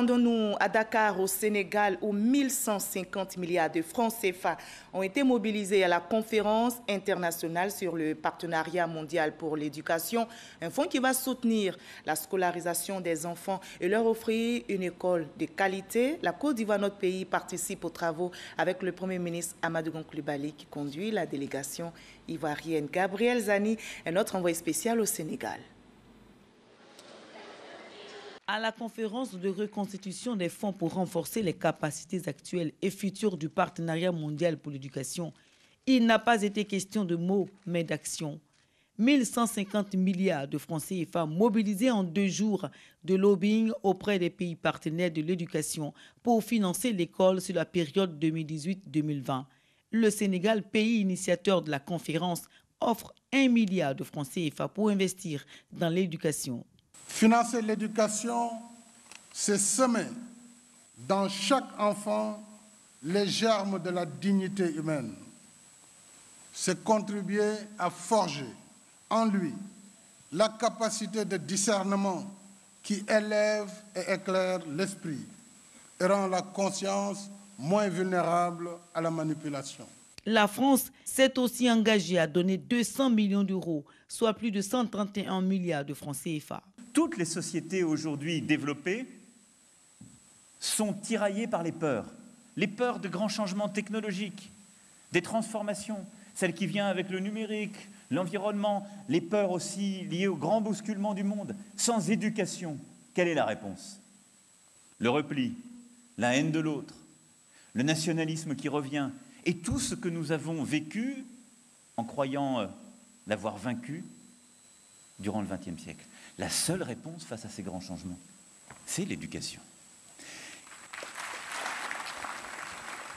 Rendons-nous à Dakar, au Sénégal, où 1150 milliards de francs CFA ont été mobilisés à la conférence internationale sur le partenariat mondial pour l'éducation, un fonds qui va soutenir la scolarisation des enfants et leur offrir une école de qualité. La Côte d'Ivoire, notre pays, participe aux travaux avec le Premier ministre Amadou Gon Coulibaly qui conduit la délégation ivoirienne. Gabriel Zani est notre envoyé spécial au Sénégal. À la conférence de reconstitution des fonds pour renforcer les capacités actuelles et futures du partenariat mondial pour l'éducation, il n'a pas été question de mots, mais d'action. 1150 milliards de francs CFA mobilisés en 2 jours de lobbying auprès des pays partenaires de l'éducation pour financer l'école sur la période 2018-2020. Le Sénégal, pays initiateur de la conférence, offre 1 milliard de francs CFA pour investir dans l'éducation. Financer l'éducation, c'est semer dans chaque enfant les germes de la dignité humaine. C'est contribuer à forger en lui la capacité de discernement qui élève et éclaire l'esprit et rend la conscience moins vulnérable à la manipulation. La France s'est aussi engagée à donner 200 millions d'euros, soit plus de 131 milliards de francs CFA. Toutes les sociétés aujourd'hui développées sont tiraillées par les peurs de grands changements technologiques, des transformations, celles qui viennent avec le numérique, l'environnement, les peurs aussi liées au grand bousculement du monde. Sans éducation, quelle est la réponse? Le repli, la haine de l'autre, le nationalisme qui revient, et tout ce que nous avons vécu en croyant l'avoir vaincu durant le XXe siècle. La seule réponse face à ces grands changements, c'est l'éducation.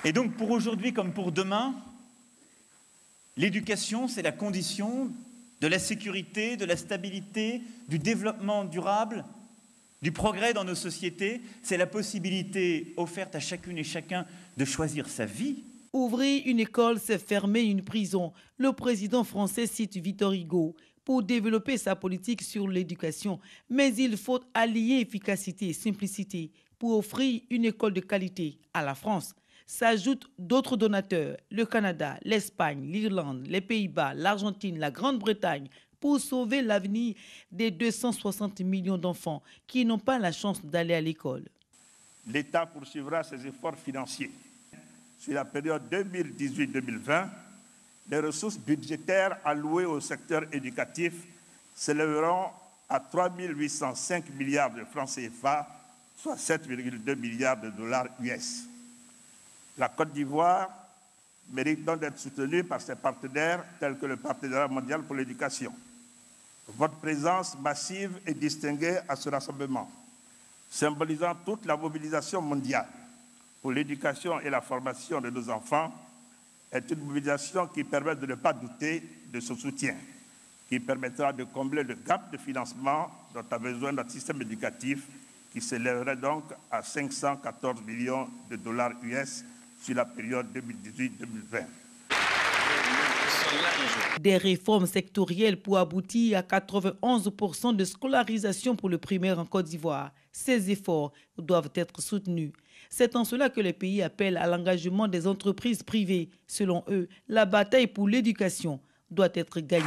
Et donc pour aujourd'hui comme pour demain, l'éducation, c'est la condition de la sécurité, de la stabilité, du développement durable, du progrès dans nos sociétés. C'est la possibilité offerte à chacune et chacun de choisir sa vie. Ouvrir une école, c'est fermer une prison. Le président français cite Victor Hugo pour développer sa politique sur l'éducation. Mais il faut allier efficacité et simplicité pour offrir une école de qualité à la France. S'ajoutent d'autres donateurs, le Canada, l'Espagne, l'Irlande, les Pays-Bas, l'Argentine, la Grande-Bretagne, pour sauver l'avenir des 260 millions d'enfants qui n'ont pas la chance d'aller à l'école. L'État poursuivra ses efforts financiers. Sur la période 2018-2020, les ressources budgétaires allouées au secteur éducatif s'élèveront à 3 805 milliards de francs CFA, soit 7,2 milliards de dollars US. La Côte d'Ivoire mérite donc d'être soutenue par ses partenaires tels que le Partenariat mondial pour l'éducation. Votre présence massive et distinguée à ce rassemblement, symbolisant toute la mobilisation mondiale pour l'éducation et la formation de nos enfants, est une mobilisation qui permet de ne pas douter de ce soutien, qui permettra de combler le gap de financement dont a besoin notre système éducatif, qui s'élèverait donc à 514 millions de dollars US sur la période 2018-2020. Des réformes sectorielles pour aboutir à 91% de scolarisation pour le primaire en Côte d'Ivoire. Ces efforts doivent être soutenus. C'est en cela que les pays appellent à l'engagement des entreprises privées. Selon eux, la bataille pour l'éducation doit être gagnée.